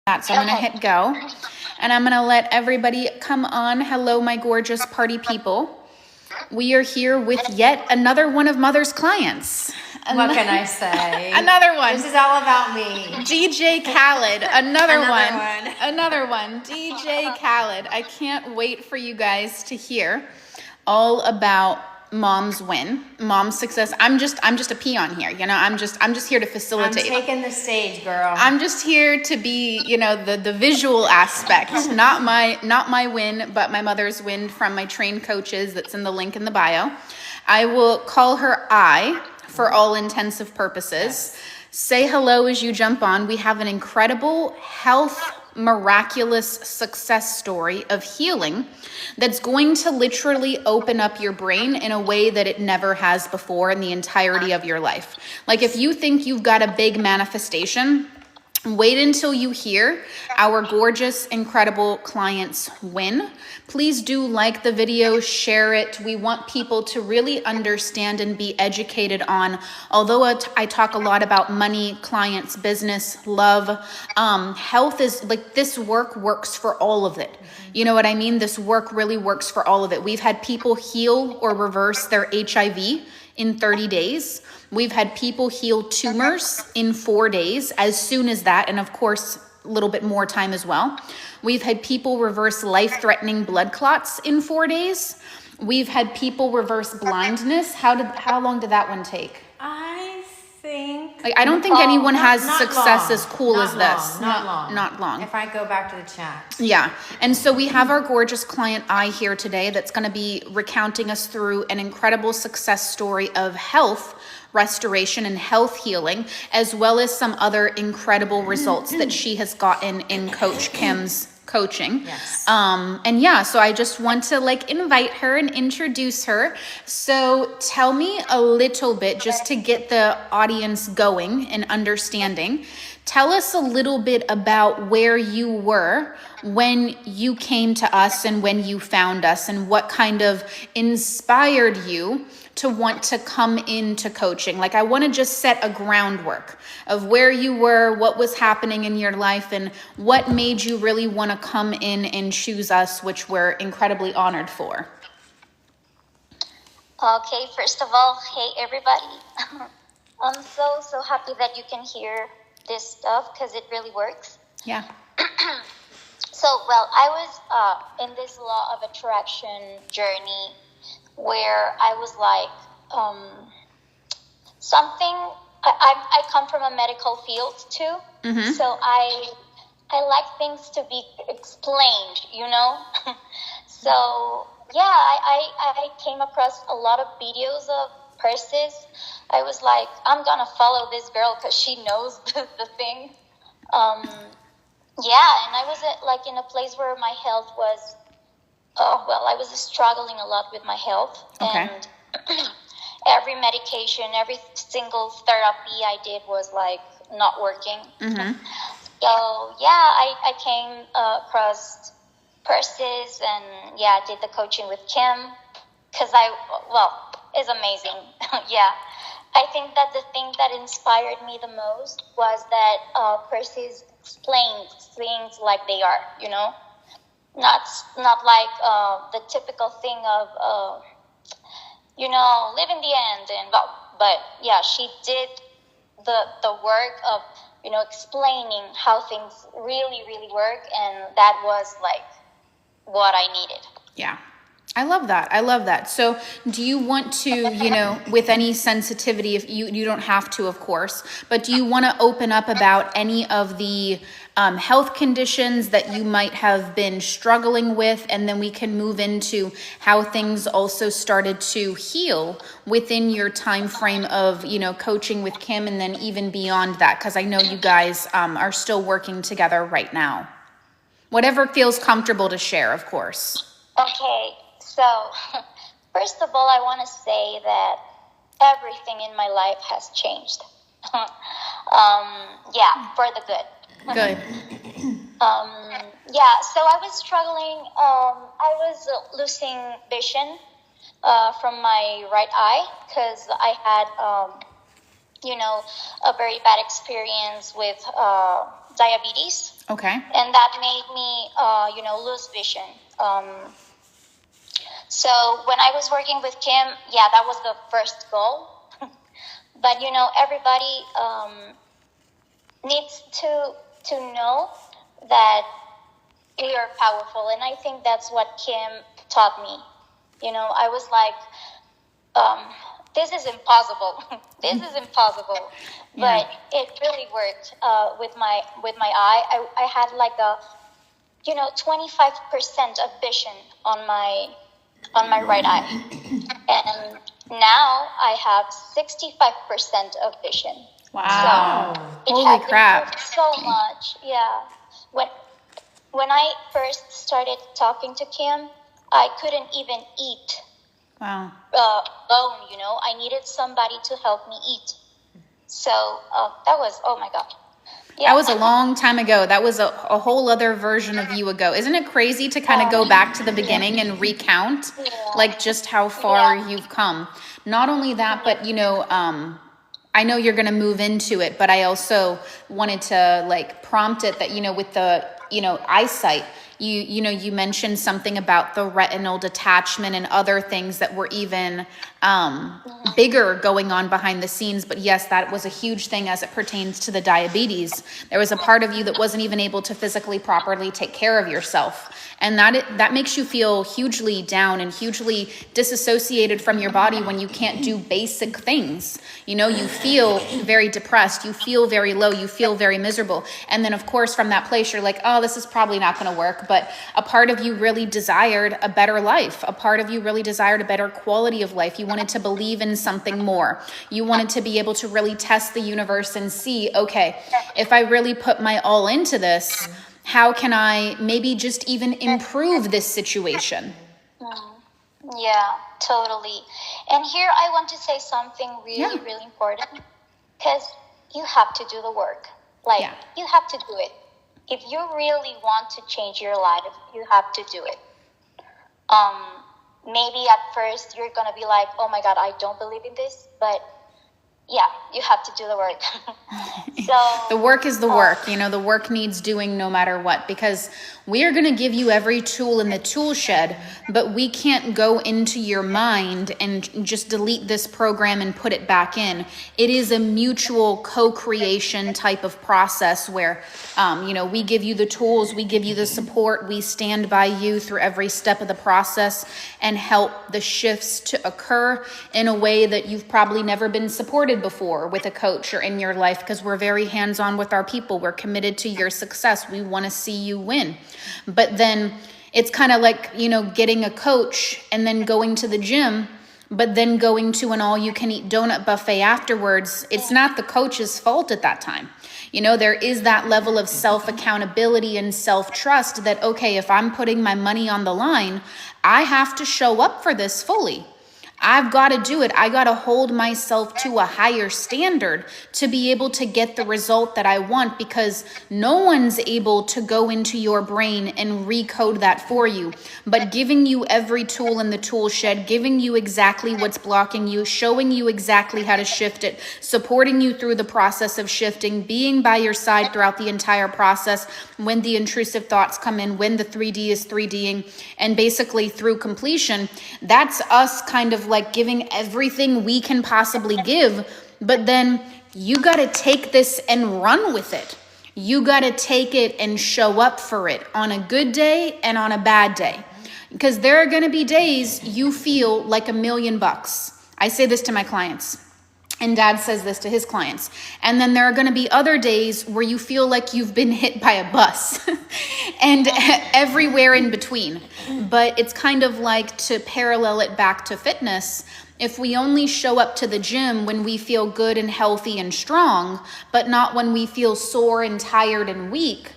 So I'm going to hit go, and I'm going to let everybody come on. Hello, my gorgeous party people. We are here with yet another one of Mother's clients. What can I say? Another one. This is all about me. DJ Khaled. Another one. DJ Khaled. I can't wait for you guys to hear all about Mom's win, Mom's success. I'm just a peon here, you know. I'm just here to facilitate. I'm taking the stage, girl. I'm just here to be, you know, the visual aspect, not my win, but my mother's win from my trained coaches. That's in the link in the bio. I will call her I for all intensive purposes. Yes. Say hello as you jump on. We have an incredible health, miraculous success story of healing that's going to literally open up your brain in a way that it never has before in the entirety of your life. Like, if you think you've got a big manifestation, wait until you hear our gorgeous, incredible clients win. Please do like the video, share it. We want people to really understand and be educated on, although I talk a lot about money, clients, business, love, health is like, this work works for all of it. You know what I mean? This work really works for all of it. We've had people heal or reverse their HIV in 30 days. We've had people heal tumors in 4 days, as soon as that, and of course, a little bit more time as well. We've had people reverse life-threatening blood clots in 4 days. We've had people reverse blindness. How long did that one take? I don't think anyone has success as cool as this. Not long. If I go back to the chat. Yeah. And so we have our gorgeous client I here today that's going to be recounting us through an incredible success story of health restoration and health healing, as well as some other incredible results that she has gotten in Coach Kim's coaching. Yes. And yeah, so I just want to invite her and introduce her. So tell me a little bit, just to get the audience going and understanding. Tell us a little bit about where you were when you came to us and when you found us, and what kind of inspired you to want to come into coaching. Like, I want to just set a groundwork of where you were, what was happening in your life, and what made you really want to come in and choose us, which we're incredibly honored for. Okay, first of all, hey everybody. I'm so happy that you can hear this stuff, because it really works. Yeah. So, well, I was in this law of attraction journey where I was like, I come from a medical field too. Mm-hmm. So I like things to be explained, you know? So yeah, I came across a lot of videos of purses. I was like, I'm gonna follow this girl because she knows the thing. Yeah, and I was in a place where my health was, I was struggling a lot with my health. Okay. And every medication, every single therapy I did was not working. Mm-hmm. So yeah, I came across purses, and yeah, I did the coaching with Kim, because it's amazing. Yeah. I think that the thing that inspired me the most was that Percy's explained things like they are, you know? Not like the typical thing of, live in the end. But yeah, she did the work of, explaining how things really, really work. And that was what I needed. Yeah. I love that. So do you want to, with any sensitivity, if you don't have to, of course, but do you want to open up about any of the health conditions that you might have been struggling with? And then we can move into how things also started to heal within your time frame of, coaching with Kim, and then even beyond that, because I know you guys are still working together right now. Whatever feels comfortable to share, of course. Okay. So, first of all, I want to say that everything in my life has changed. For the good. Good. So I was struggling. I was losing vision from my right eye, because I had, a very bad experience with diabetes, Okay. and that made me, lose vision. So when I was working with Kim, yeah, that was the first goal. But everybody needs to know that we are powerful, and I think that's what Kim taught me. I was like, this is impossible. This is impossible. But it really worked with my eye. I had like a 25% of vision on my right eye, and now I have 65% of vision. Wow. So Holy it has crap. improved so much. Yeah. When I first started talking to Kim, I couldn't even eat Wow. alone. I needed somebody to help me eat. So that was, oh my God. Yeah. That was a long time ago. That was a whole other version of you ago. Isn't it crazy to kind of go back to the beginning and recount like just how far you've come? Not only that, but I know you're going to move into it, but I also wanted to like prompt it that, with the, eyesight, you mentioned something about the retinal detachment and other things that were even bigger going on behind the scenes. But yes, that was a huge thing as it pertains to the diabetes. There was a part of you that wasn't even able to physically properly take care of yourself. And that makes you feel hugely down and hugely disassociated from your body when you can't do basic things. You feel very depressed, you feel very low, you feel very miserable. And then of course from that place, you're like, oh, this is probably not going to work. But a part of you really desired a better life. A part of you really desired a better quality of life. You wanted to believe in something more. You wanted to be able to really test the universe and see, okay, if I really put my all into this, how can I maybe just even improve this situation? Yeah, totally. And here I want to say something really, really important, because you have to do the work. You have to do it. If you really want to change your life, you have to do it. Maybe at first you're going to be like, oh my God, I don't believe in this, but yeah, you have to do the work. So the work is the work. The work needs doing no matter what, because we are going to give you every tool in the tool shed, but we can't go into your mind and just delete this program and put it back in. It is a mutual co-creation type of process where, we give you the tools, we give you the support, we stand by you through every step of the process and help the shifts to occur in a way that you've probably never been supported before with a coach or in your life, because we're very hands-on with our people. We're committed to your success. We want to see you win. But then it's kind of like, getting a coach and then going to the gym, but then going to an all-you-can-eat donut buffet afterwards. It's not the coach's fault at that time. There is that level of self-accountability and self-trust that, okay, if I'm putting my money on the line, I have to show up for this fully. I've got to do it. I got to hold myself to a higher standard to be able to get the result that I want, because no one's able to go into your brain and recode that for you. But giving you every tool in the tool shed, giving you exactly what's blocking you, showing you exactly how to shift it, supporting you through the process of shifting, being by your side throughout the entire process when the intrusive thoughts come in, when the 3D is 3Ding, and basically through completion. That's us kind of like giving everything we can possibly give, but then you got to take this and run with it. You got to take it and show up for it on a good day and on a bad day, because there are going to be days you feel like $1,000,000. I say this to my clients, and Dad says this to his clients. And then there are going to be other days where you feel like you've been hit by a bus and everywhere in between. But it's kind of like, to parallel it back to fitness, if we only show up to the gym when we feel good and healthy and strong, but not when we feel sore and tired and weak,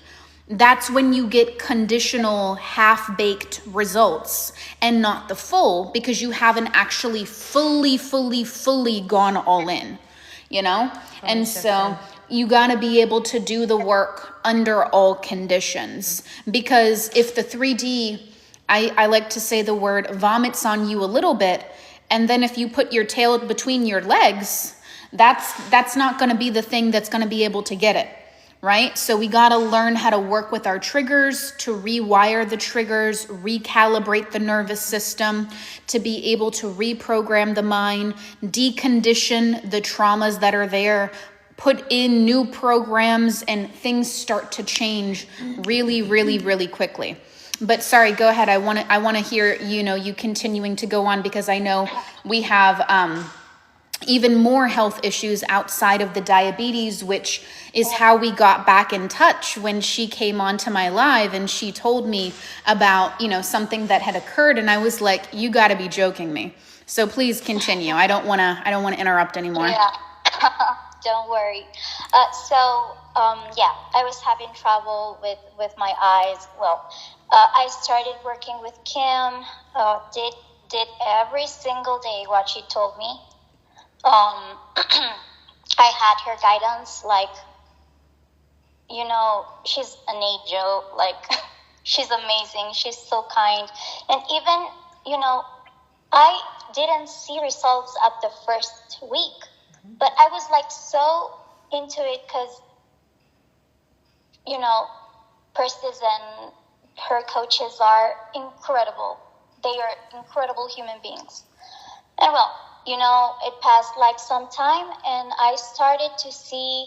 that's when you get conditional, half-baked results and not the full, because you haven't actually fully gone all in, And so you got to be able to do the work under all conditions, because if the 3D, I like to say the word, vomits on you a little bit, and then if you put your tail between your legs, that's not going to be the thing that's going to be able to get it. right? So we got to learn how to work with our triggers, to rewire the triggers, recalibrate the nervous system, to be able to reprogram the mind, decondition the traumas that are there, put in new programs, and things start to change really, really, really quickly. But sorry, go ahead. I want to hear, you continuing to go on, because I know we have even more health issues outside of the diabetes, which is how we got back in touch when she came onto my live and she told me about, something that had occurred. And I was like, you got to be joking me. So please continue. I don't want to interrupt anymore. Yeah. Don't worry. I was having trouble with my eyes. Well, I started working with Kim, did every single day what she told me. I had her guidance, like, she's an angel, like, she's amazing, she's so kind. And even, I didn't see results at the first week, but I was like so into it because, Persis and her coaches are incredible. They are incredible human beings. And well, it passed like some time and I started to see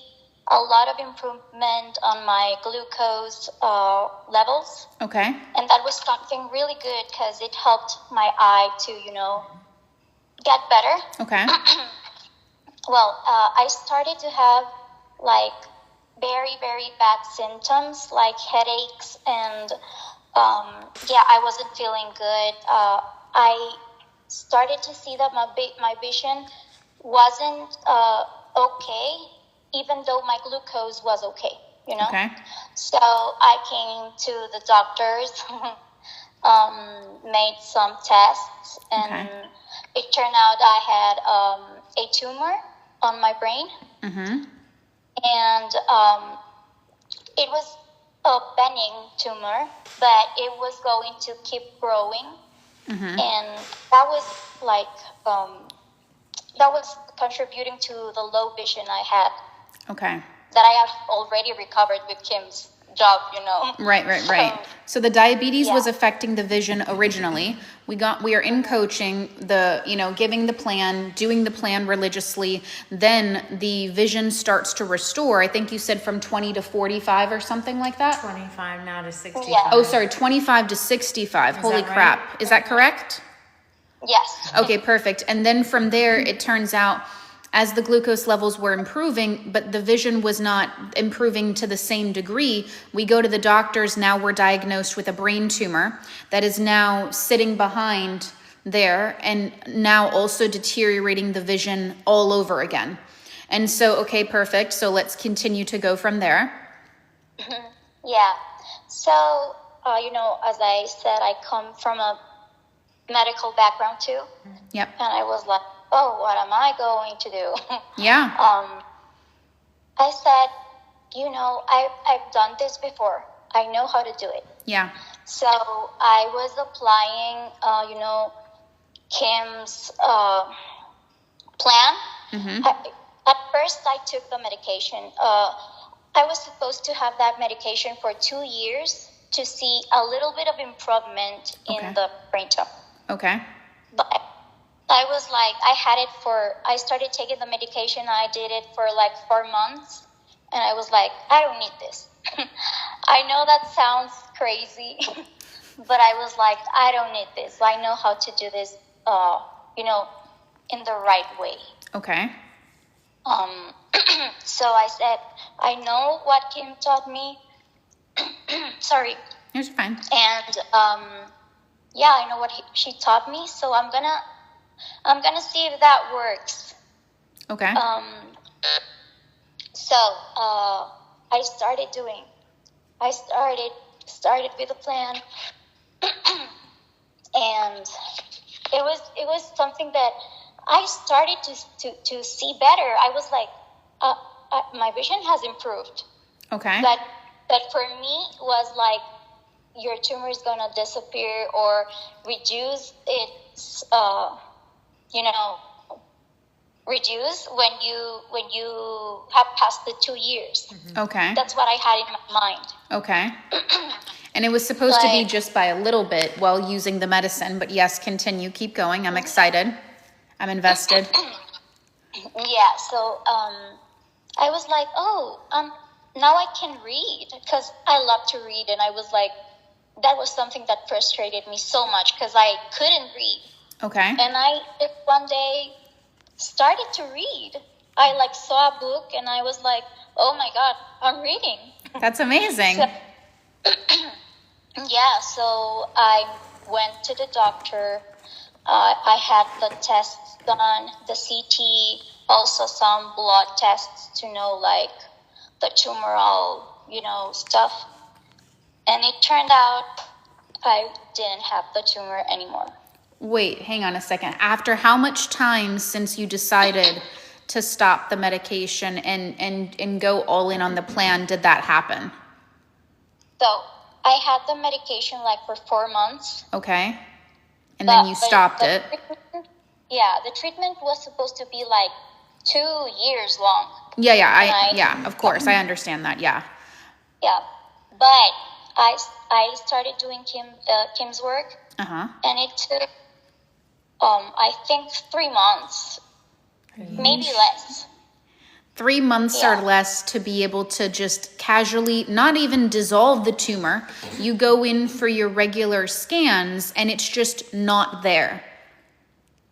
a lot of improvement on my glucose levels. Okay. And that was something really good because it helped my eye to, get better. Okay. Well, I started to have like very, very bad symptoms like headaches and I wasn't feeling good. I started to see that my vision wasn't okay, even though my glucose was okay, Okay. So I came to the doctors, made some tests, and it turned out I had a tumor on my brain. Mm-hmm. And it was a benign tumor, but it was going to keep growing. Mm-hmm. And that was like, that was contributing to the low vision I had. Okay. That I have already recovered with Kim's job, Right. So the diabetes was affecting the vision originally. We are in coaching, giving the plan, doing the plan religiously. Then the vision starts to restore. I think you said from 20 to 45 or something like that. 25 now to 65. Yeah. Oh, sorry, 25 to 65. Holy crap. Right? Is that correct? Yes. Okay, perfect. And then from there, it turns out as the glucose levels were improving, but the vision was not improving to the same degree, we go to the doctors. Now we're diagnosed with a brain tumor that is now sitting behind there and now also deteriorating the vision all over again. And so, okay, perfect. So let's continue to go from there. Yeah. So, as I said, I come from a medical background too. Yep. And I was like, oh, what am I going to do? Yeah. I said, I've done this before. I know how to do it. Yeah. So I was applying, Kim's plan. Mm-hmm. At first, I took the medication. I was supposed to have that medication for 2 years to see a little bit of improvement in the brain tumor. Okay. But I was like, I started taking the medication. I did it for like 4 months. And I was like, I don't need this. I know that sounds crazy, but I was like, I don't need this. I know how to do this, in the right way. Okay. So I said, I know what Kim taught me. Sorry. You're fine. And, I know what she taught me. So I'm gonna see if that works. Okay. So I started with a plan, and it was something that I started to see better. I was like, my vision has improved. Okay. But for me was like, your tumor is gonna disappear or reduce its reduce when you have passed the 2 years. Okay. That's what I had in my mind. Okay. And it was supposed to be Like- just by a little bit while using the medicine, but yes, continue, keep going. I'm excited. I'm invested. Yeah, so I was like, oh, now I can read because I love to read, and I was like, that was something that frustrated me so much because I couldn't read. Okay. And I just one day started to read. I like saw a book and I was like, oh my God, I'm reading. That's amazing. Yeah, so I went to the doctor. I had the tests done, the CT, also some blood tests to know like the tumoral, stuff. And it turned out I didn't have the tumor anymore. Wait, hang on a second. After how much time since you decided to stop the medication and go all in on the plan did that happen? So I had the medication like for 4 months. Okay. And then you stopped it. The treatment was supposed to be like 2 years long. Yeah, of course. I understand that. Yeah. Yeah. But I started doing Kim's work, Uh-huh. and it took, I think 3 months, maybe less. 3 months or less to be able to just casually, not even dissolve the tumor. You go in for your regular scans and it's just not there.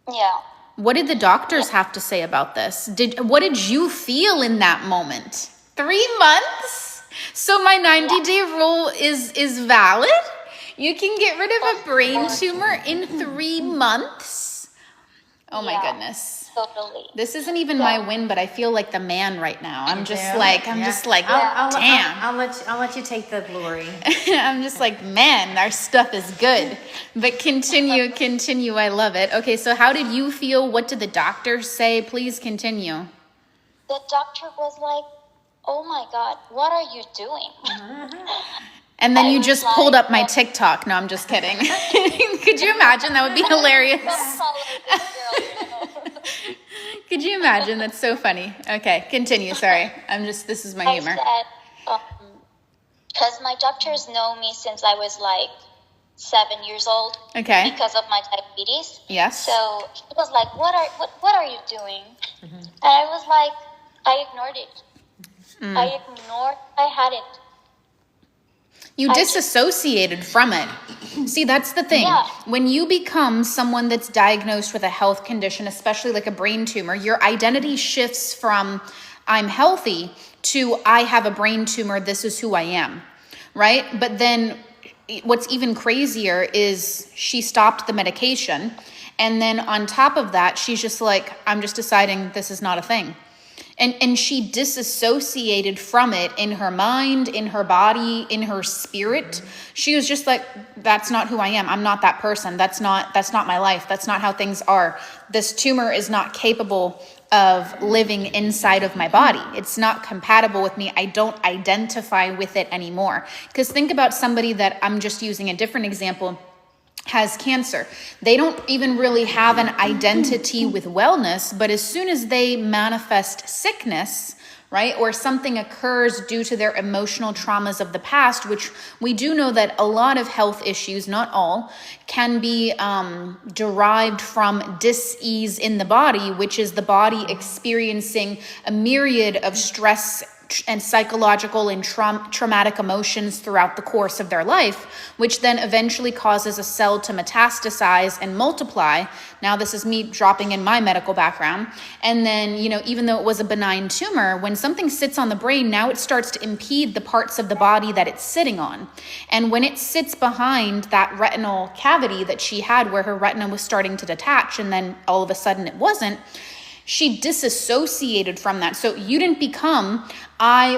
Yeah. What did the doctors have to say about this? What did you feel in that moment? 3 months? So my 90-day rule is valid? You can get rid of a brain tumor in 3 months? Oh my goodness. Totally. This isn't even my win, but I feel like the man right now. I'm just like, I'll damn. I'll let you take the glory. I'm just like, man, our stuff is good. But continue. I love it. Okay, so how did you feel? What did the doctors say? Please continue. The doctor was like, oh my God, what are you doing? And then I you was just like, pulled up my TikTok. No, I'm just kidding. Could you imagine? That would be hilarious. Could you imagine? That's so funny. Okay, continue. Sorry. This is my humor. I said, because my doctors know me since I was like 7 years old. Okay. Because of my diabetes. Yes. So he was like, what are you doing? And I was like, I ignored it. I had it. You disassociated from it. See, that's the thing. Yeah. When you become someone that's diagnosed with a health condition, especially like a brain tumor, your identity shifts from I'm healthy to I have a brain tumor, this is who I am, right? But then what's even crazier is she stopped the medication. And then on top of that, she's just like, I'm just deciding this is not a thing. And she disassociated from it in her mind, in her body, in her spirit. She was just like, that's not who I am. I'm not that person. That's not my life. That's not how things are. This tumor is not capable of living inside of my body. It's not compatible with me. I don't identify with it anymore. Because think about somebody that, I'm just using a different example, has cancer. They don't even really have an identity with wellness, but as soon as they manifest sickness, right, or something occurs due to their emotional traumas of the past, which we do know that a lot of health issues, not all, can be derived from dis-ease in the body, which is the body experiencing a myriad of stress and psychological and traumatic emotions throughout the course of their life, which then eventually causes a cell to metastasize and multiply. Now, this is me dropping in my medical background. And then, even though it was a benign tumor, when something sits on the brain, now it starts to impede the parts of the body that it's sitting on. And when it sits behind that retinal cavity that she had, where her retina was starting to detach, and then all of a sudden it wasn't, she disassociated from that. So you didn't become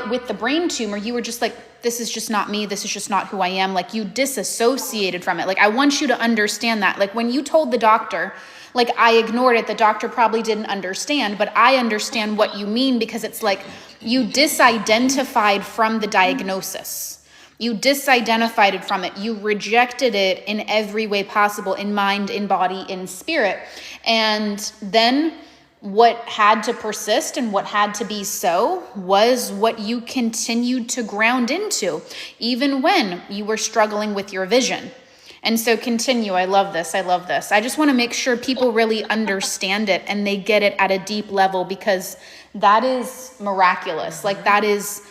with the brain tumor. You were just like, this is just not me. This is just not who I am. Like, you disassociated from it. Like, I want you to understand that. Like, when you told the doctor, like, I ignored it, the doctor probably didn't understand, but I understand what you mean, because it's like you disidentified from the diagnosis. You disidentified from it. You rejected it in every way possible, in mind, in body, in spirit. And then what had to persist and what had to be so was what you continued to ground into, even when you were struggling with your vision. And so continue. I love this. I love this. I just want to make sure people really understand it and they get it at a deep level, because that is miraculous. Like, that is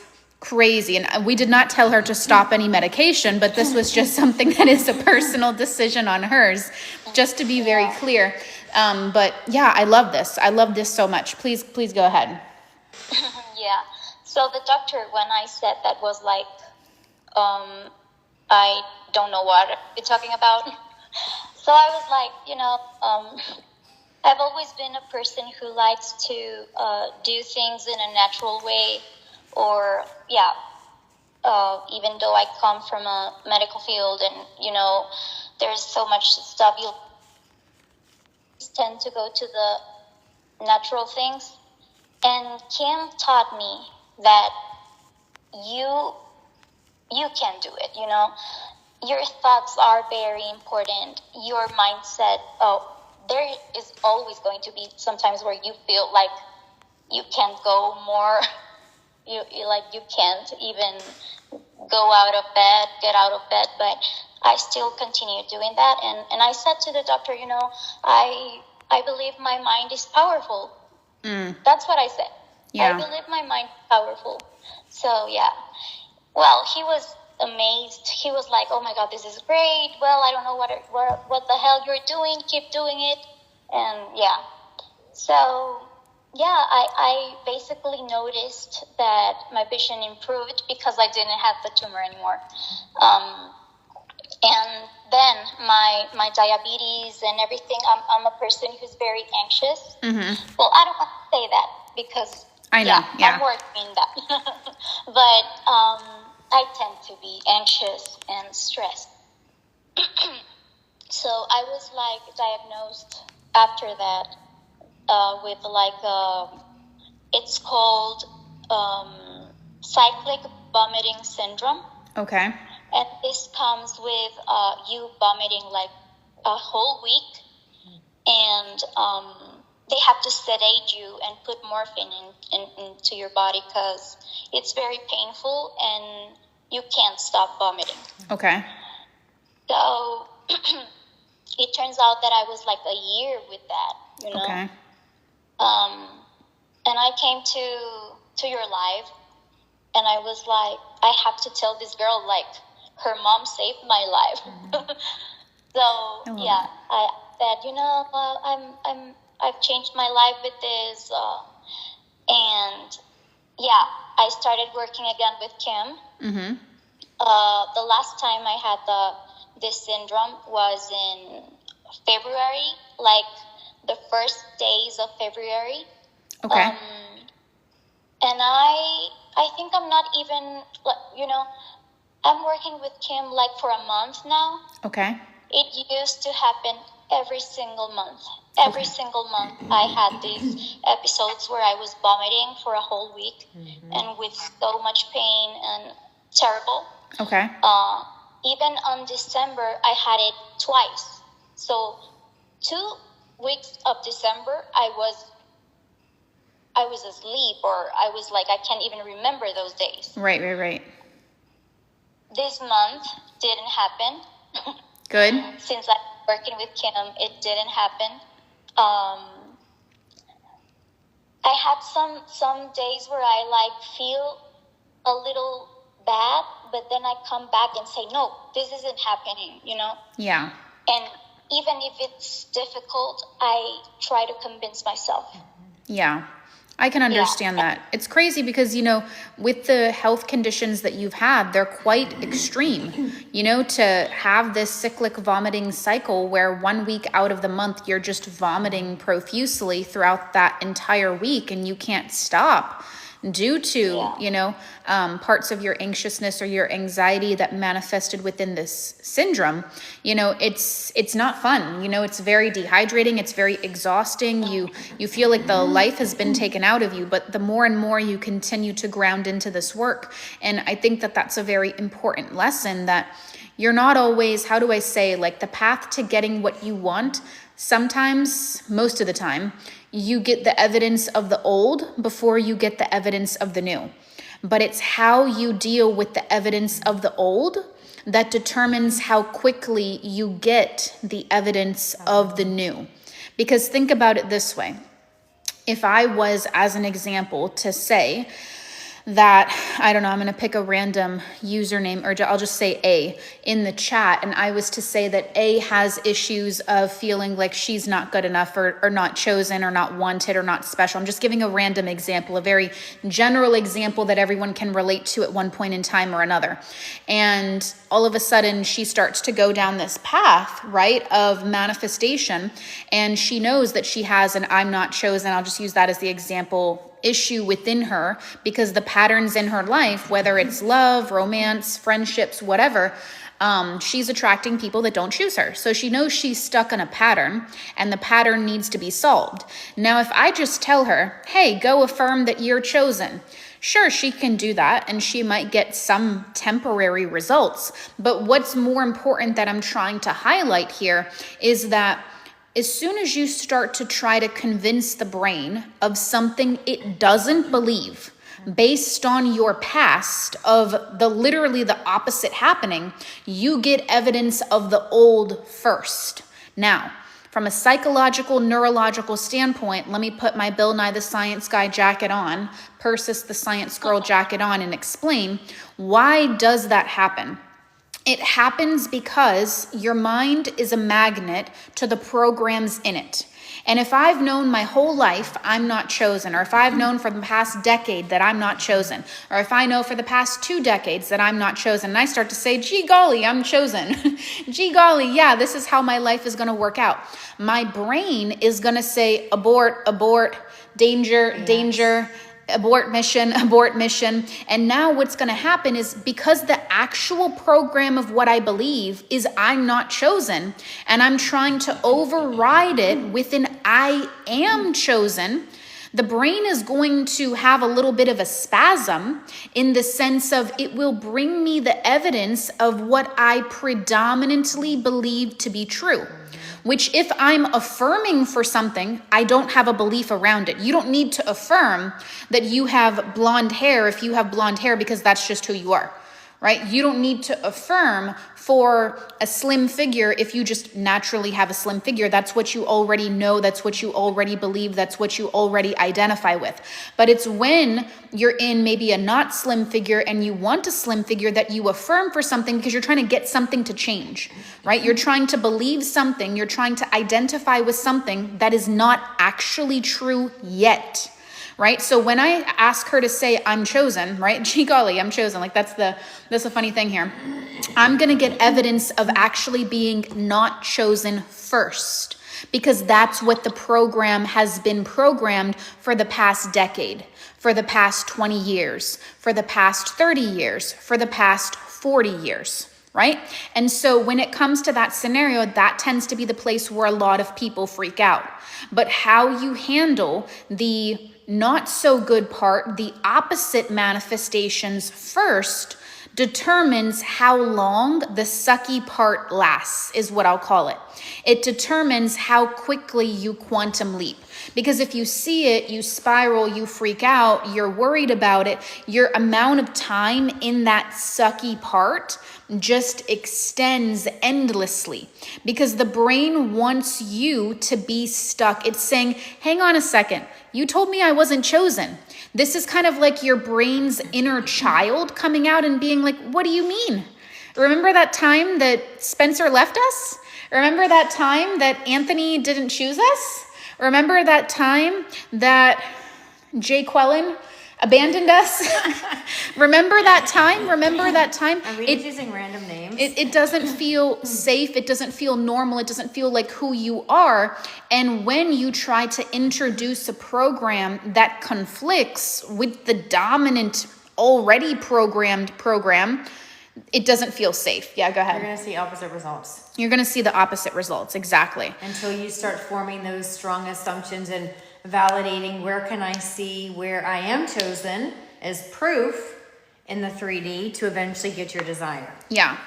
crazy. And we did not tell her to stop any medication, but this was just something that is a personal decision on hers, just to be very clear. But yeah, I love this. I love this so much. Please go ahead. Yeah. So the doctor, when I said that, was like, I don't know what you're talking about. So I was like, I've always been a person who likes to do things in a natural way, or even though I come from a medical field, and there's so much stuff, you tend to go to the natural things. And Kim taught me that you can do it. Your thoughts are very important. Your mindset. There is always going to be sometimes where you feel like you can't go more. You can't even go out of bed, get out of bed, but I still continue doing that. And I said to the doctor, I believe my mind is powerful. That's what I said. Yeah. I believe my mind is powerful. So yeah. Well, he was amazed. He was like, "Oh my God, this is great. Well, I don't know what the hell you're doing. Keep doing it." And yeah. So yeah, I basically noticed that my vision improved because I didn't have the tumor anymore. And then my diabetes and everything, I'm a person who's very anxious. Mm-hmm. Well, I don't want to say that because I know, I'm working that. But I tend to be anxious and stressed. So I was diagnosed after that with it's called cyclic vomiting syndrome. Okay. And this comes with you vomiting a whole week, and they have to sedate you and put morphine into your body because it's very painful and you can't stop vomiting. Okay. So it turns out that I was a year with that, Okay. And I came to your live, and I was like, I have to tell this girl, her mom saved my life. Mm-hmm. So yeah, I said, I've changed my life with this, and yeah, I started working again with Kim. Mm-hmm. The last time I had this syndrome was in February, the first days of February. Okay. And I think I'm not even, I'm working with Kim for a month now. Okay. It used to happen every single month. Every single month I had these episodes where I was vomiting for a whole week, mm-hmm. and with so much pain and terrible. Okay. Even on December, I had it twice. So 2 weeks of December, I was asleep, or I was I can't even remember those days. Right. This month didn't happen. Good. Since I'm working with Kim, it didn't happen. I had some days where I feel a little bad, but then I come back and say, no, this isn't happening, Yeah. And even if it's difficult, I try to convince myself. Yeah. I can understand that. It's crazy because, with the health conditions that you've had, they're quite extreme, to have this cyclic vomiting cycle where 1 week out of the month, you're just vomiting profusely throughout that entire week and you can't stop due to, parts of your anxiousness or your anxiety that manifested within this syndrome. It's not fun. It's very dehydrating. It's very exhausting. You feel like the life has been taken out of you, but the more and more you continue to ground into this work. And I think that that's a very important lesson, that you're not always, how do I say, the path to getting what you want. Sometimes, most of the time, you get the evidence of the old before you get the evidence of the new. But it's how you deal with the evidence of the old that determines how quickly you get the evidence of the new. Because think about it this way. If I was, as an example, to say that, I don't know, I'm going to pick a random username, or I'll just say A in the chat, and I was to say that A has issues of feeling like she's not good enough, or not chosen, or not wanted, or not special. I'm just giving a random example, a very general example that everyone can relate to at one point in time or another. And all of a sudden she starts to go down this path, right, of manifestation, and she knows that she has an I'm not chosen, I'll just use that as the example, issue within her, because the patterns in her life, whether it's love, romance, friendships, whatever, she's attracting people that don't choose her. So she knows she's stuck in a pattern, and the pattern needs to be solved. Now, if I just tell her, hey, go affirm that you're chosen, sure, she can do that, and she might get some temporary results. But what's more important that I'm trying to highlight here is that as soon as you start to try to convince the brain of something it doesn't believe based on your past of literally the opposite happening, you get evidence of the old first. Now, from a psychological, neurological standpoint, let me put my Bill Nye the Science Guy jacket on, Persis the Science Girl jacket on, and explain why does that happen. It happens because your mind is a magnet to the programs in it. And if I've known my whole life I'm not chosen, or if I've known for the past decade that I'm not chosen, or if I know for the past 2 decades that I'm not chosen, and I start to say, gee golly, I'm chosen. Gee golly, yeah, this is how my life is going to work out. My brain is going to say, abort, abort, danger, yes. Danger, abort mission. And now what's going to happen is, because the actual program of what I believe is I'm not chosen, and I'm trying to override it with an I am chosen, the brain is going to have a little bit of a spasm, in the sense of it will bring me the evidence of what I predominantly believe to be true. Which, if I'm affirming for something, I don't have a belief around it. You don't need to affirm that you have blonde hair if you have blonde hair, because that's just who you are, right? You don't need to affirm for a slim figure if you just naturally have a slim figure. That's what you already know. That's what you already believe. That's what you already identify with. But it's when you're in maybe a not slim figure and you want a slim figure that you affirm for something, because you're trying to get something to change, right? You're trying to believe something. You're trying to identify with something that is not actually true yet. Right? So when I ask her to say I'm chosen, right? Gee golly, I'm chosen. Like that's a funny thing here. I'm going to get evidence of actually being not chosen first, because that's what the program has been programmed for the past decade, for the past 20 years, for the past 30 years, for the past 40 years. Right? And so when it comes to that scenario, that tends to be the place where a lot of people freak out. But how you handle the not so good part, the opposite manifestations first, determines how long the sucky part lasts, is what I'll call it. It determines how quickly you quantum leap. Because if you see it, you spiral, you freak out, you're worried about it, your amount of time in that sucky part just extends endlessly, because the brain wants you to be stuck. It's saying, hang on a second, you told me I wasn't chosen. This is kind of like your brain's inner child coming out and being like, what do you mean? Remember that time that Spencer left us? Remember that time that Anthony didn't choose us? Remember that time that Jay Quellen abandoned us? Remember that time? Are we just using random names? It doesn't feel safe. It doesn't feel normal. It doesn't feel like who you are. And when you try to introduce a program that conflicts with the dominant, already programmed program, it doesn't feel safe. Yeah, go ahead. You're going to see opposite results. You're going to see the opposite results. Exactly. Until you start forming those strong assumptions and validating, where can I see where I am chosen as proof, in the 3D to eventually get your desire. Yeah.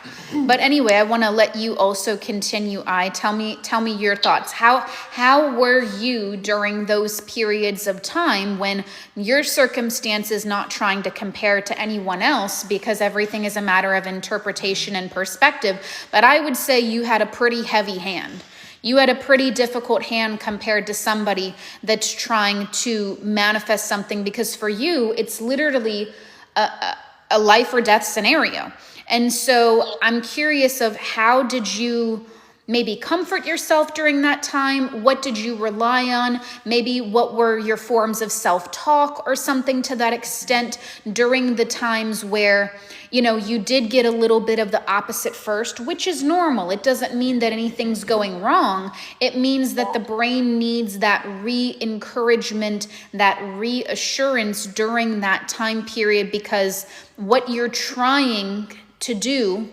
But anyway, I want to let you also continue. Tell me your thoughts. How were you during those periods of time when your circumstances, not trying to compare to anyone else because everything is a matter of interpretation and perspective, but I would say you had a pretty heavy hand. You had a pretty difficult hand compared to somebody that's trying to manifest something, because for you, it's literally a life or death scenario. And so I'm curious of, how did you maybe comfort yourself during that time? What did you rely on? Maybe what were your forms of self-talk or something to that extent during the times where, you did get a little bit of the opposite first, which is normal. It doesn't mean that anything's going wrong. It means that the brain needs that re-encouragement, that reassurance during that time period, because what you're trying to do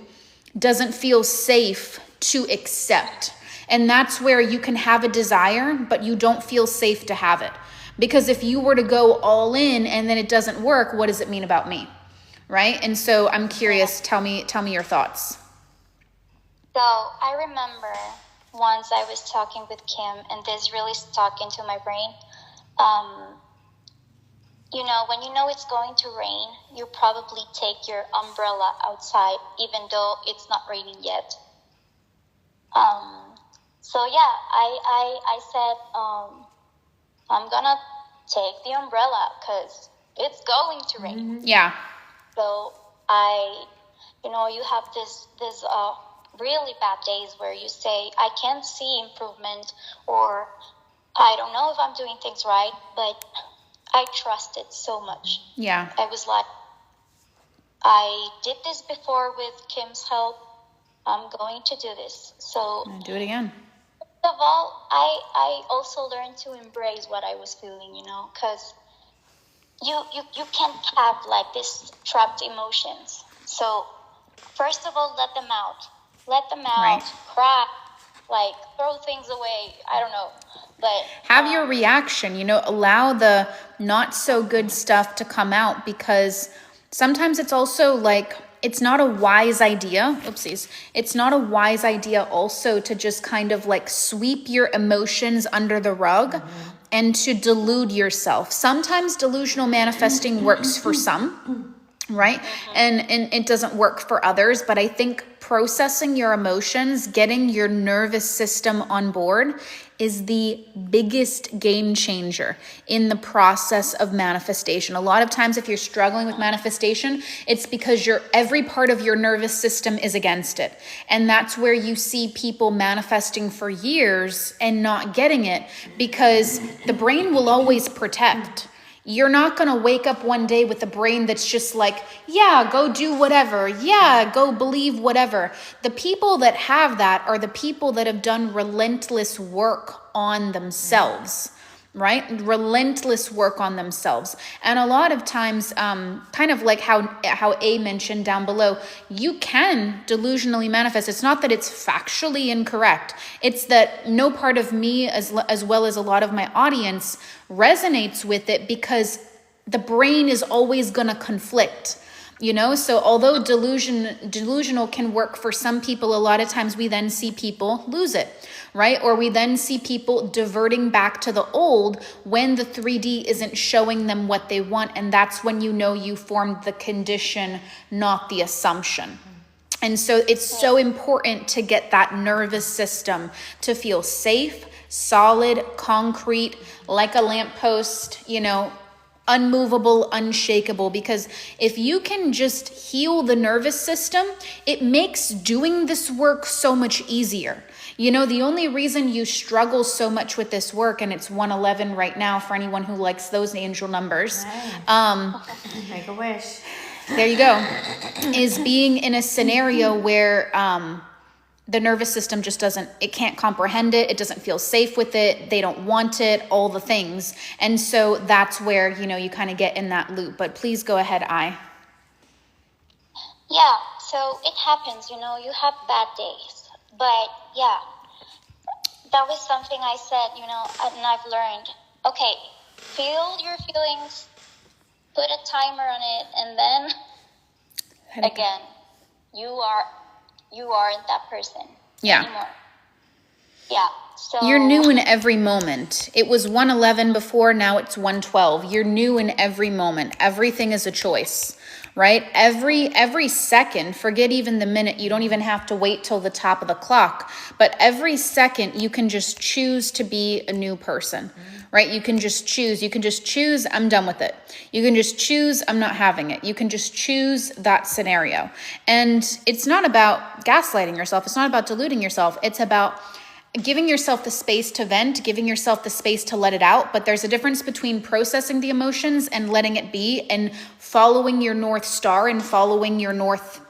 doesn't feel safe to accept. And that's where you can have a desire, but you don't feel safe to have it. Because if you were to go all in and then it doesn't work, what does it mean about me? Right? And so I'm curious, tell me your thoughts. So I remember once I was talking with Kim, and this really stuck into my brain. When you know it's going to rain, you probably take your umbrella outside, even though it's not raining yet. So yeah, I said, I'm gonna take the umbrella because it's going to rain. Yeah. So you have this really bad days where you say, I can't see improvement, or I don't know if I'm doing things right, but I trusted so much. Yeah. I was like, I did this before with Kim's help. I'm going to do this. So Do it again. first of all, I also learned to embrace what I was feeling, because you can't have like this trapped emotions. So first of all, let them out. Right. Cry, like throw things away. I don't know, but have your reaction, allow the not so good stuff to come out, because sometimes it's also like, it's not a wise idea. Oopsies. It's not a wise idea also to just kind of like sweep your emotions under the rug and to delude yourself. Sometimes delusional manifesting works for some, right? And it doesn't work for others. But I think processing your emotions, getting your nervous system on board, is the biggest game changer in the process of manifestation. A lot of times if you're struggling with manifestation, it's because every part of your nervous system is against it. And that's where you see people manifesting for years and not getting it, because the brain will always protect. You're not going to wake up one day with a brain that's just like, yeah, go do whatever. Yeah, go believe whatever. The people that have that are the people that have done relentless work on themselves, right? Relentless work on themselves. And a lot of times, kind of like how A mentioned down below, you can delusionally manifest. It's not that it's factually incorrect. It's that no part of me, as well as a lot of my audience, resonates with it, because the brain is always going to conflict. So although delusional can work for some people, a lot of times we then see people lose it, right? Or we then see people diverting back to the old when the 3D isn't showing them what they want. And that's when you formed the condition, not the assumption. And so it's so important to get that nervous system to feel safe, solid, concrete, like a lamppost, unmovable, unshakable. Because if you can just heal the nervous system, it makes doing this work so much easier. The only reason you struggle so much with this work, and it's 111 right now for anyone who likes those angel numbers. Make a wish. There you go. Is being in a scenario where the nervous system just it can't comprehend it. It doesn't feel safe with it. They don't want it, all the things. And so that's where, you kind of get in that loop. But please go ahead, Yeah, so it happens, you have bad days. But yeah, that was something I said, and I've learned. Okay, feel your feelings, put a timer on it, and then again, you aren't that person anymore. Yeah. So You're new in every moment. It was 111 before, now it's 112. You're new in every moment. Everything is a choice, right? Every second, forget even the minute, you don't even have to wait till the top of the clock, but every second you can just choose to be a new person, right? You can just choose, I'm done with it. You can just choose, I'm not having it. You can just choose that scenario. And it's not about gaslighting yourself. It's not about deluding yourself. It's about giving yourself the space to vent, giving yourself the space to let it out. But there's a difference between processing the emotions and letting it be, and following your North Star and following your North,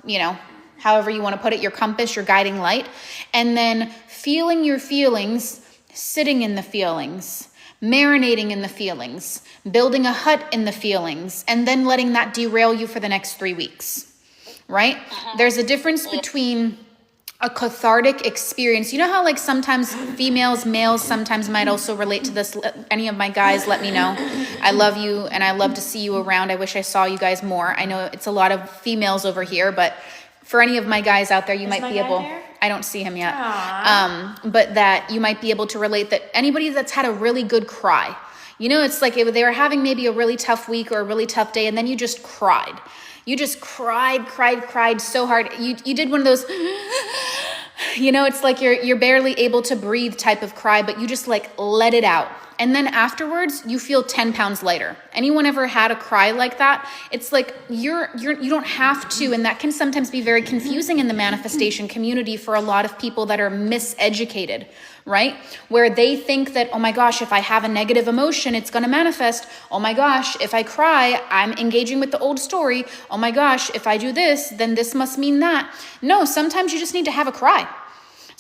however you want to put it, your compass, your guiding light, and then feeling your feelings, sitting in the feelings, marinating in the feelings, building a hut in the feelings, and then letting that derail you for the next 3 weeks, right? There's a difference between a cathartic experience. You know how like sometimes males sometimes might also relate to this. Any of my guys, let me know. I love you and I love to see you around. I wish I saw you guys more. I know it's a lot of females over here, but for any of my guys out there, you might be able, I don't see him yet. But that you might be able to relate, that anybody that's had a really good cry, it's like they were having maybe a really tough week or a really tough day, and then you just cried. You just cried so hard. You did one of those, it's like you're barely able to breathe type of cry, but you just like let it out. And then afterwards you feel 10 pounds lighter. Anyone ever had a cry like that? It's like you don't have to, and that can sometimes be very confusing in the manifestation community for a lot of people that are miseducated, right? Where they think that, oh my gosh, if I have a negative emotion, it's going to manifest. Oh my gosh, if I cry, I'm engaging with the old story. Oh my gosh, if I do this, then this must mean that. No, sometimes you just need to have a cry.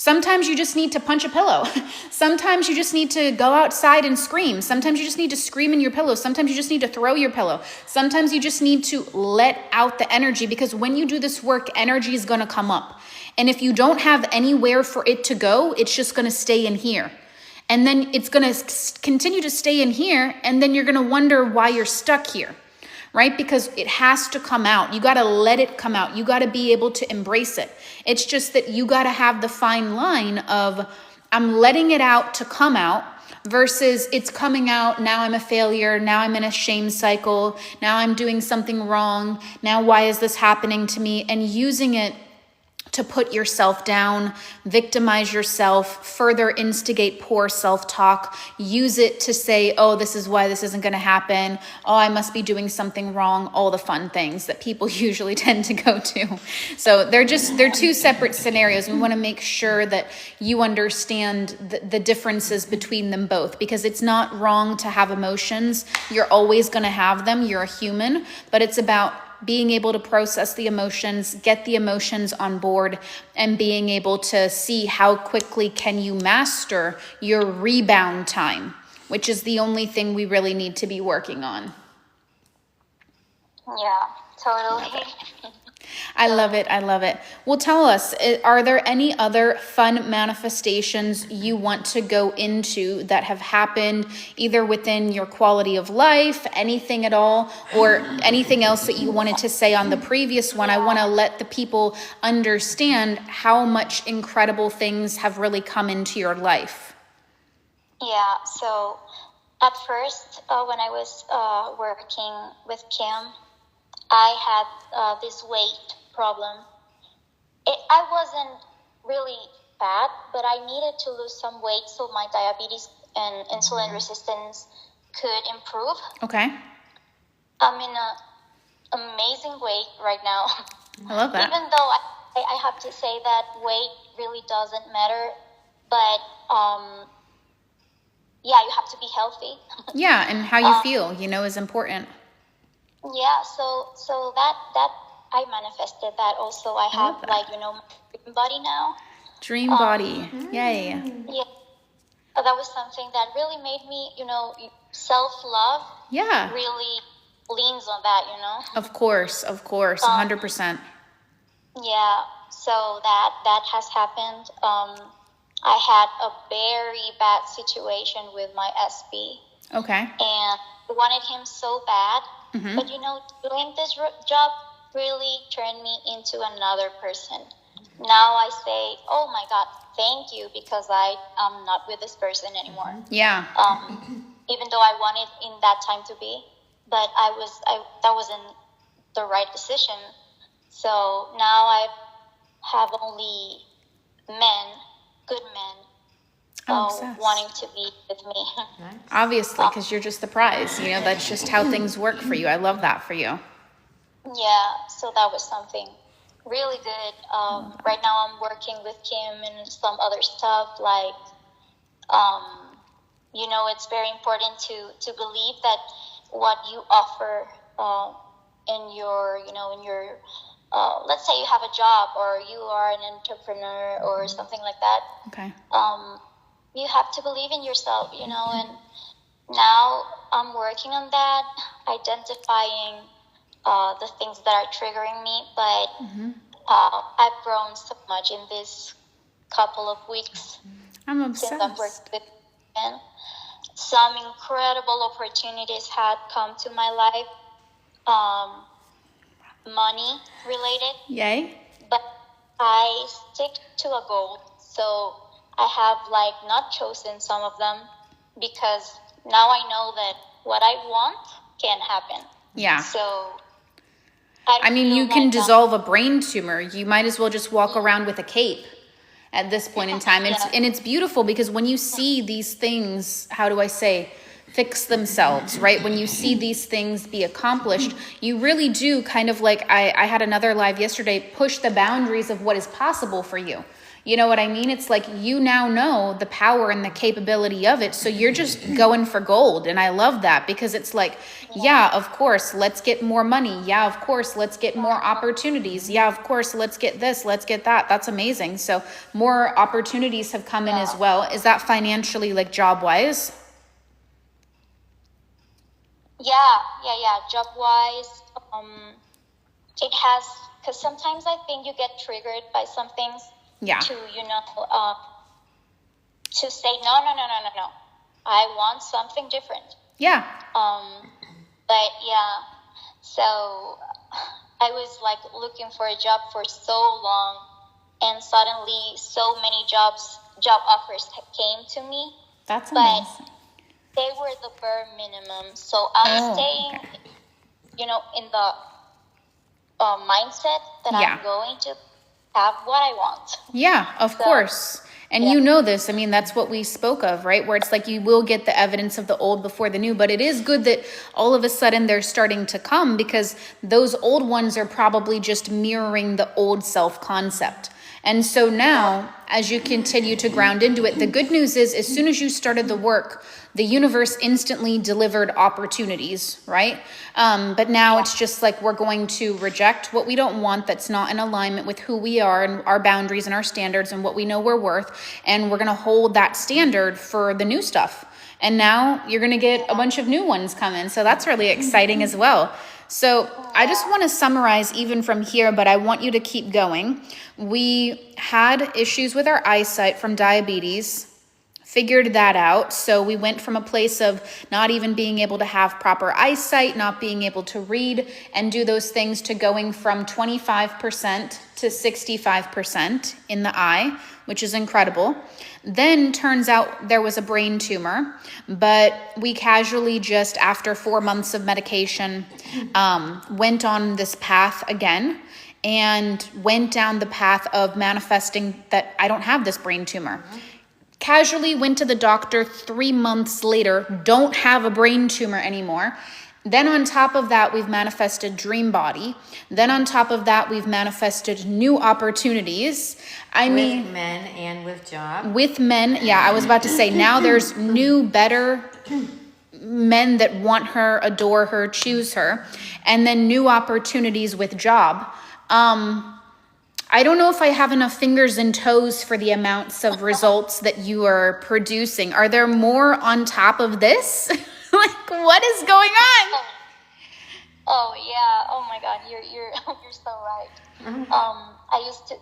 Sometimes you just need to punch a pillow. Sometimes you just need to go outside and scream. Sometimes you just need to scream in your pillow. Sometimes you just need to throw your pillow. Sometimes you just need to let out the energy, because when you do this work, energy is going to come up. And if you don't have anywhere for it to go, it's just going to stay in here. And then it's going to continue to stay in here. And then you're going to wonder why you're stuck here, right? Because it has to come out. You got to let it come out. You got to be able to embrace it. It's just that you got to have the fine line of, I'm letting it out to come out, versus it's coming out. Now I'm a failure. Now I'm in a shame cycle. Now I'm doing something wrong. Now why is this happening to me? And using it to put yourself down, victimize yourself, further instigate poor self-talk, use it to say, oh, this is why this isn't going to happen. Oh, I must be doing something wrong. All the fun things that people usually tend to go to. So they're two separate scenarios. We want to make sure that you understand the differences between them both, because it's not wrong to have emotions. You're always going to have them. You're a human, but it's about being able to process the emotions, get the emotions on board, and being able to see how quickly can you master your rebound time, which is the only thing we really need to be working on. Yeah, totally. I love it. Well, tell us, are there any other fun manifestations you want to go into that have happened either within your quality of life, anything at all, or anything else that you wanted to say on the previous one? I want to let the people understand how much incredible things have really come into your life. Yeah, so at first, when I was working with Kim, I had this weight problem. I wasn't really fat, but I needed to lose some weight so my diabetes and insulin resistance could improve. Okay. I'm in an amazing weight right now. I love that. Even though I have to say that weight really doesn't matter, but yeah, you have to be healthy. Yeah, and how you feel, is important. Yeah, so that I manifested that also. I have my dream body now. Dream body. Yay. Yeah. That was something that really made me, self-love. Yeah. Really leans on that, Of course, 100%. Yeah. So that has happened. I had a very bad situation with my SB. Okay. And I wanted him so bad. Mm-hmm. But doing this job really turned me into another person. Now I say, oh my God, thank you, because I am not with this person anymore. Yeah. Even though I wanted in that time to be, but that wasn't the right decision. So now I have only men, good men, wanting to be with me. Nice. Obviously, because you're just the prize. You know, that's just how things work for you. I love that for you. Yeah, so that was something really good. Right now I'm working with Kim and some other stuff, like, it's very important to believe that what you offer in your, let's say you have a job or you are an entrepreneur or something like that. Okay. You have to believe in yourself, and now I'm working on that, identifying the things that are triggering me, but I've grown so much in this couple of weeks. I'm Since I'm working obsessed. with men. Some incredible opportunities had come to my life, money related, Yay. but I stick to a goal. So I have not chosen some of them, because now I know that what I want can happen. Yeah. So I mean, you feel can like dissolve a brain tumor. You might as well just walk around with a cape at this point in time. And it's beautiful, because when you see these things, how do I say, fix themselves, right? When you see these things be accomplished, you really do kind of like, I had another live yesterday, push the boundaries of what is possible for you. You know what I mean? It's like you now know the power and the capability of it. So you're just going for gold. And I love that, because it's like, yeah, of course, let's get more money. Yeah, of course, let's get more opportunities. Yeah, of course, let's get this, let's get that. That's amazing. So more opportunities have come in as well. Is that financially, like, job wise? Yeah. Job wise, it has, because sometimes I think you get triggered by some things. Yeah. To to say no. I want something different. Yeah. But yeah, so I was looking for a job for so long, and suddenly so many job offers came to me. That's but amazing. They were the bare minimum. So I'm staying, in the mindset that I'm going to have what I want. Yeah, of course. And you know this, I mean, that's what we spoke of, right? Where it's like you will get the evidence of the old before the new, but it is good that all of a sudden they're starting to come, because those old ones are probably just mirroring the old self-concept. And so now, as you continue to ground into it, the good news is, as soon as you started the work, the universe instantly delivered opportunities, right? But now it's just like we're going to reject what we don't want, that's not in alignment with who we are and our boundaries and our standards and what we know we're worth. And we're going to hold that standard for the new stuff. And now you're going to get a bunch of new ones coming. So that's really exciting as well. So I just want to summarize even from here, but I want you to keep going. We had issues with our eyesight from diabetes, figured that out. So we went from a place of not even being able to have proper eyesight, not being able to read and do those things, to going from 25% to 65% in the eye, which is incredible. Then turns out there was a brain tumor, but we casually, just after 4 months of medication, went on this path again and went down the path of manifesting that I don't have this brain tumor. Casually went to the doctor 3 months later, don't have a brain tumor anymore. Then on top of that, we've manifested dream body. Then on top of that, we've manifested new opportunities. With men and with job. With men, yeah, I was about to say, now there's new, better men that want her, adore her, choose her. And then new opportunities with job. I don't know if I have enough fingers and toes for the amounts of results that you are producing. Are there more on top of this? Like, what is going on? Oh yeah. Oh my God. You're so right.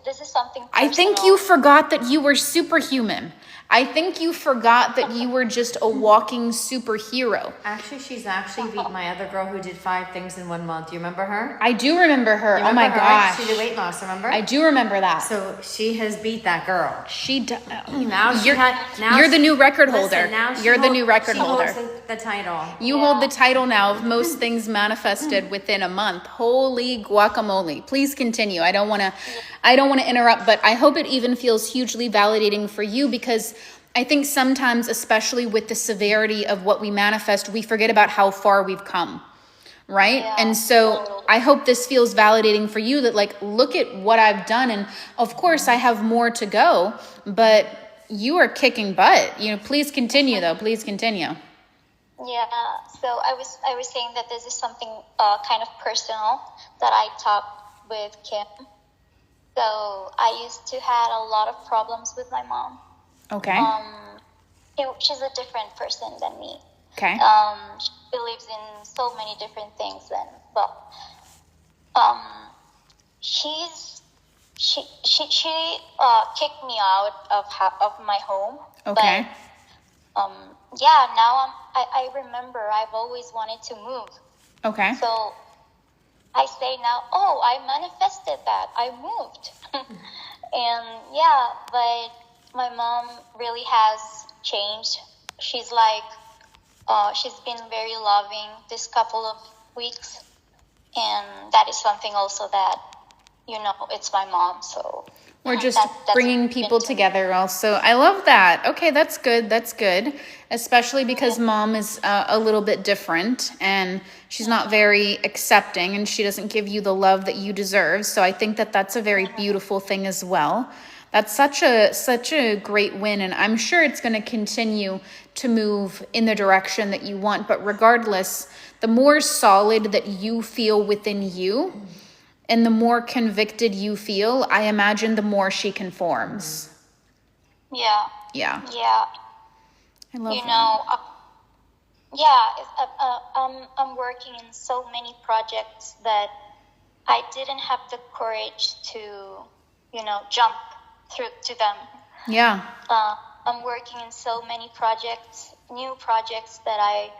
This is something personal. I think you forgot that you were superhuman. I think you forgot that you were just a walking superhero. Actually, she's actually beat my other girl who did 5 things in 1 month. Do you remember her? I do remember her. Remember oh my her, gosh. Right? She did weight loss, remember? I do remember that. So she has beat that girl. She does. You're the new record holder. You're the new record she holder. Holds the title. You hold the title now of most things manifested within a month. Holy guacamole. Please continue. I don't want to interrupt, but I hope it even feels hugely validating for you, because I think sometimes, especially with the severity of what we manifest, we forget about how far we've come, right? Yeah, and so totally. I hope this feels validating for you, that like, look at what I've done. And of course I have more to go, but you are kicking butt. Please continue though. Please continue. Yeah, so I was saying that this is something kind of personal that I talked with Kim. So I used to had a lot of problems with my mom. Okay. She's a different person than me. Okay. She believes in so many different things, and she kicked me out of my home. Okay. But yeah, now I remember I've always wanted to move. Okay. So I say now, I manifested that. I moved. And yeah, but my mom really has changed. She's she's been very loving this couple of weeks. And that is something also that, it's my mom. So we're just that's bringing people together also. I love that. Okay, that's good. That's good. Especially because mom is a little bit different, and she's not very accepting, and she doesn't give you the love that you deserve. So I think that that's a very beautiful thing as well. That's such a great win, and I'm sure it's going to continue to move in the direction that you want. But regardless, the more solid that you feel within you, and the more convicted you feel, I imagine the more she conforms. Yeah. Yeah. Yeah. I love that. I'm working in so many projects that I didn't have the courage to, jump through to them. Yeah. I'm working in so many projects, new projects that I,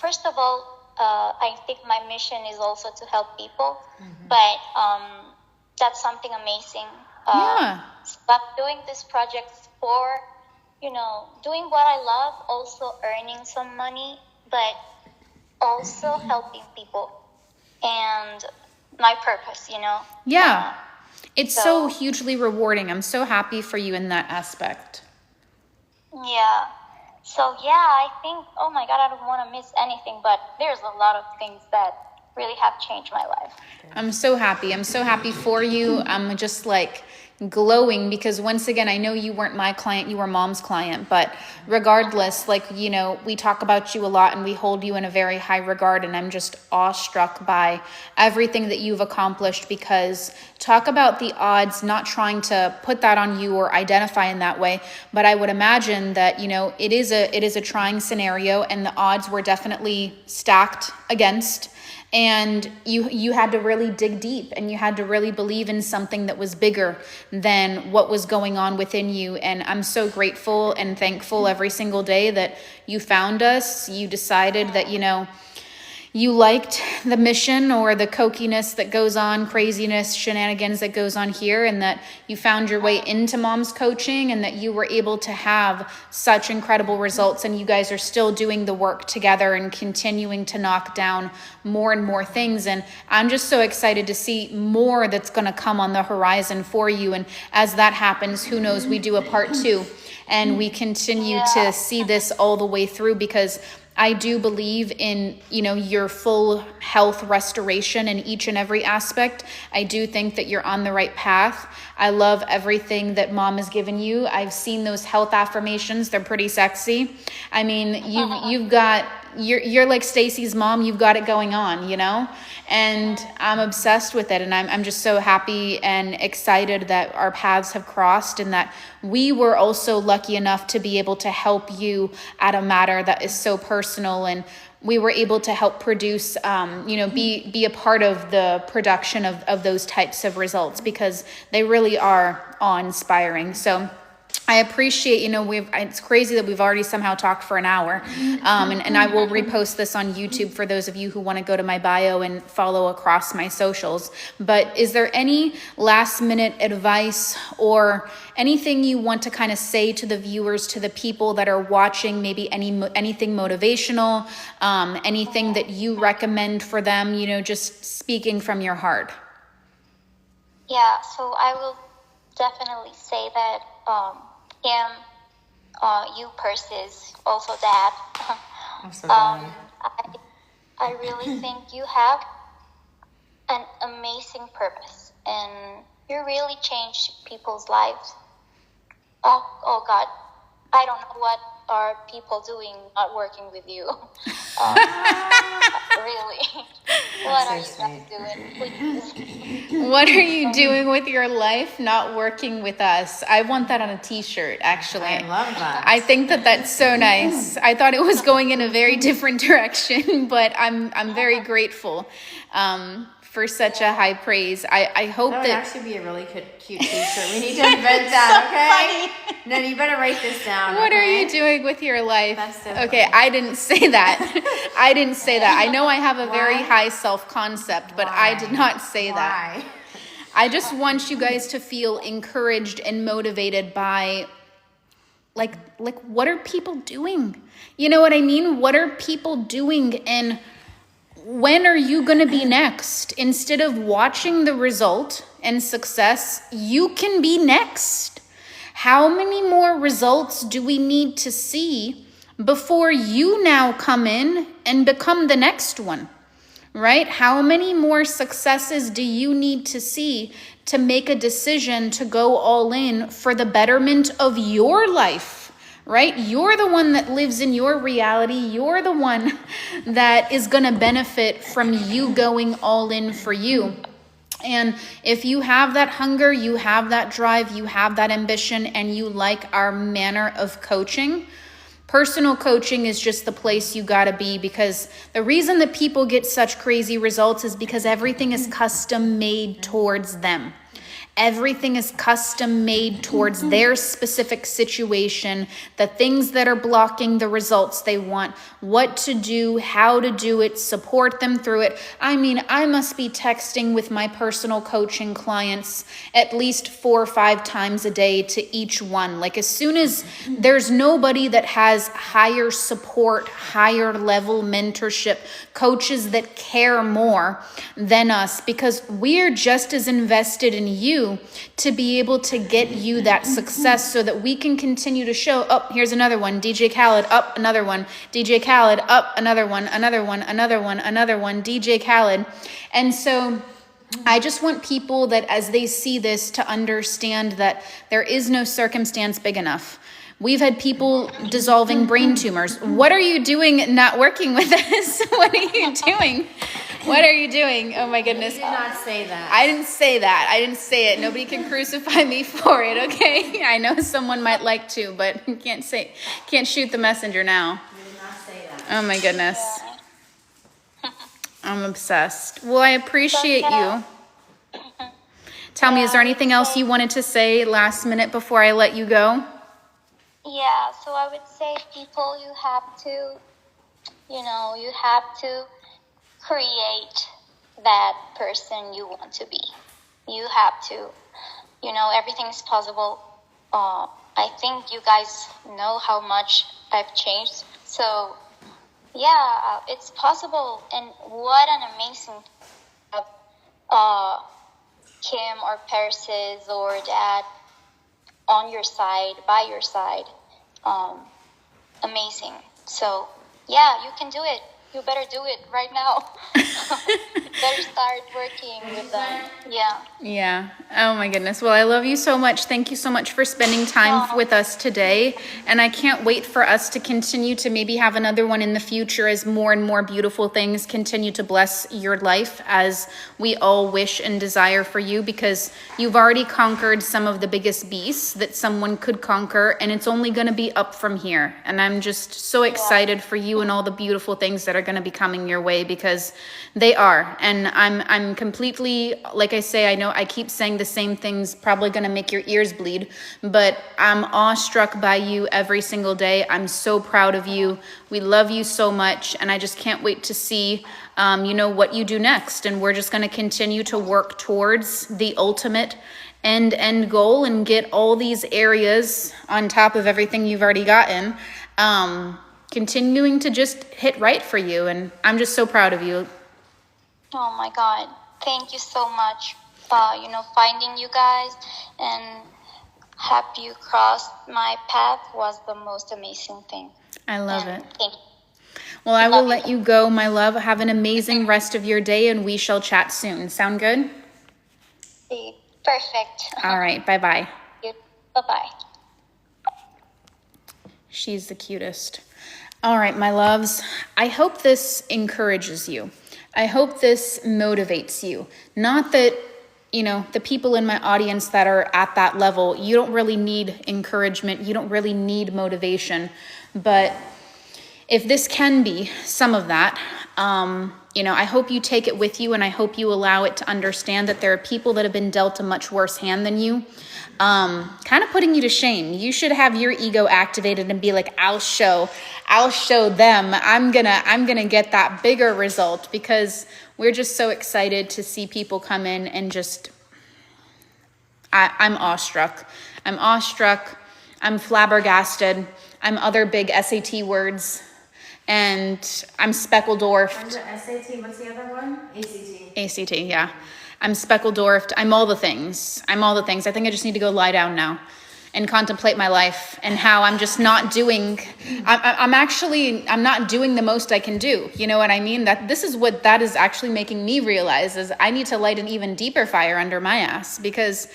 first of all, I think my mission is also to help people, but that's something amazing. I'm doing this project for, doing what I love, also earning some money, but also helping people and my purpose, Yeah. It's so hugely rewarding. I'm so happy for you in that aspect. Yeah. So, yeah, I think, oh my God, I don't want to miss anything, but there's a lot of things that really have changed my life. I'm so happy. I'm so happy for you. I'm just glowing, because once again, I know you weren't my client, you were mom's client, but regardless, we talk about you a lot and we hold you in a very high regard, and I'm just awestruck by everything that you've accomplished. Because talk about the odds, not trying to put that on you or identify in that way, but I would imagine that, it is a trying scenario, and the odds were definitely stacked against. And you had to really dig deep, and you had to really believe in something that was bigger than what was going on within you. And I'm so grateful and thankful every single day that you found us. You decided that, you liked the mission, or the cokiness that goes on, craziness, shenanigans that goes on here, and that you found your way into mom's coaching, and that you were able to have such incredible results. And you guys are still doing the work together and continuing to knock down more and more things. And I'm just so excited to see more that's going to come on the horizon for you. And as that happens, who knows, we do a part 2 and we continue to see this all the way through, because I do believe in, your full health restoration in each and every aspect. I do think that you're on the right path. I love everything that mom has given you. I've seen those health affirmations. They're pretty sexy. I mean, you've got you're like Stacy's mom. You've got it going on, you know? And I'm obsessed with it. And I'm just so happy and excited that our paths have crossed and that we were also lucky enough to be able to help you at a matter that is so personal. And we were able to help produce, be a part of the production of those types of results, because they really are awe-inspiring. So I appreciate, it's crazy that we've already somehow talked for an hour. And I will repost this on YouTube for those of you who want to go to my bio and follow across my socials. But is there any last minute advice or anything you want to kind of say to the viewers, to the people that are watching, maybe anything motivational, anything that you recommend for them, just speaking from your heart? Yeah, so I will definitely say that him, you Persis, also Dad. I'm so glad. I really think you have an amazing purpose, and you really changed people's lives. Oh God, I don't know what are people doing not working with you. Really, what are you guys doing? Please. What are you doing with your life not working with us? I want that on a t-shirt, actually. I love that. I think that that's so nice. I thought it was going in a very different direction, but I'm very grateful for such a high praise. I hope That that would actually be a really cute t-shirt. We need to invent that, okay? No, you better write this down. What are okay? you doing with your life? That's so okay, funny. I didn't say that. I didn't say that. I know I have a very Why? high self-concept, but I did not say that. Why? I just want you guys to feel encouraged and motivated by like what are people doing? You know what I mean? What are people doing, and when are you going to be next? Instead of watching the result and success, you can be next. How many more results do we need to see before you now come in and become the next one? Right? How many more successes do you need to see to make a decision to go all in for the betterment of your life? Right? You're the one that lives in your reality. You're the one that is going to benefit from you going all in for you. And if you have that hunger, you have that drive, you have that ambition, and you like our manner of coaching, personal coaching is just the place you got to be, because the reason that people get such crazy results is because everything is custom made towards them. Everything is custom made towards their specific situation, the things that are blocking the results they want, what to do, how to do it, support them through it. I mean, I must be texting with my personal coaching clients at least 4 or 5 times a day to each one. Like, as soon as there's nobody that has higher support, higher level mentorship, coaches that care more than us, because we're just as invested in you to be able to get you that success so that we can continue to show, oh, here's another one, DJ Khaled, up another one, DJ Khaled, up another one, another one, another one, another one, DJ Khaled. And so I just want people that as they see this to understand that there is no circumstance big enough. We've had people dissolving brain tumors. What are you doing not working with us? What are you doing? What are you doing? Oh my goodness. You did not say that. I didn't say that. I didn't say it. Nobody can crucify me for it, okay? I know someone might like to, but can't shoot the messenger now. You did not say that. Oh my goodness. I'm obsessed. Well, I appreciate you. Tell me, is there anything else you wanted to say last minute before I let you go? Yeah, so I would say people, you have to create that person you want to be. You have to, everything is possible. I think you guys know how much I've changed. So, yeah, it's possible. And what an amazing Kim or Persis or Dad on your side, by your side. Amazing. So, yeah, you can do it. You better do it right now. Better start working with them. Yeah. Yeah. Oh my goodness. Well, I love you so much. Thank you so much for spending time with us today. And I can't wait for us to continue to maybe have another one in the future as more and more beautiful things continue to bless your life, as we all wish and desire for you, because you've already conquered some of the biggest beasts that someone could conquer, and it's only going to be up from here. And I'm just so excited for you and all the beautiful things that are going to be coming your way, because they are. And I'm completely, like I say, I know I keep saying the same things, probably going to make your ears bleed, but I'm awestruck by you every single day. I'm so proud of you. We love you so much, and I just can't wait to see what you do next. And we're just going to continue to work towards the ultimate end goal and get all these areas on top of everything you've already gotten, continuing to just hit right for you. And I'm just so proud of you. Oh my God. Thank you so much for, finding you guys and have you cross my path was the most amazing thing. I love it. Thank you. Well, I will let you go, my love. Have an amazing rest of your day, and we shall chat soon. Sound good? Perfect. All right. Bye-bye. Bye-bye. She's the cutest. All right, my loves. I hope this encourages you. I hope this motivates you. Not that, the people in my audience that are at that level, you don't really need encouragement. You don't really need motivation. But if this can be some of that, I hope you take it with you, and I hope you allow it to understand that there are people that have been dealt a much worse hand than you, kind of putting you to shame. You should have your ego activated and be like, I'll show them. I'm gonna get that bigger result, because we're just so excited to see people come in and just, I'm awestruck. I'm flabbergasted. I'm other big SAT words. And I'm speckledorfed. SAT, what's the other one? ACT, yeah. I'm speckledorfed. I'm all the things. I think I just need to go lie down now and contemplate my life and how I'm just not doing, I'm not doing the most I can do. You know what I mean? That is actually making me realize is I need to light an even deeper fire under my ass, because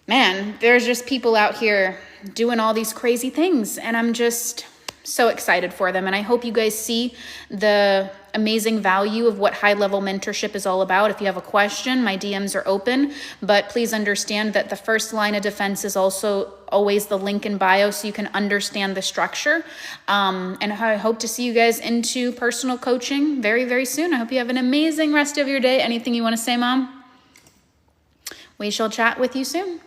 man, there's just people out here doing all these crazy things, and I'm just so excited for them. And I hope you guys see the amazing value of what high-level mentorship is all about. If you have a question, my DMs are open, but please understand that the first line of defense is also always the link in bio, so you can understand the structure. And I hope to see you guys into personal coaching very, very soon. I hope you have an amazing rest of your day. Anything you want to say, Mom? We shall chat with you soon.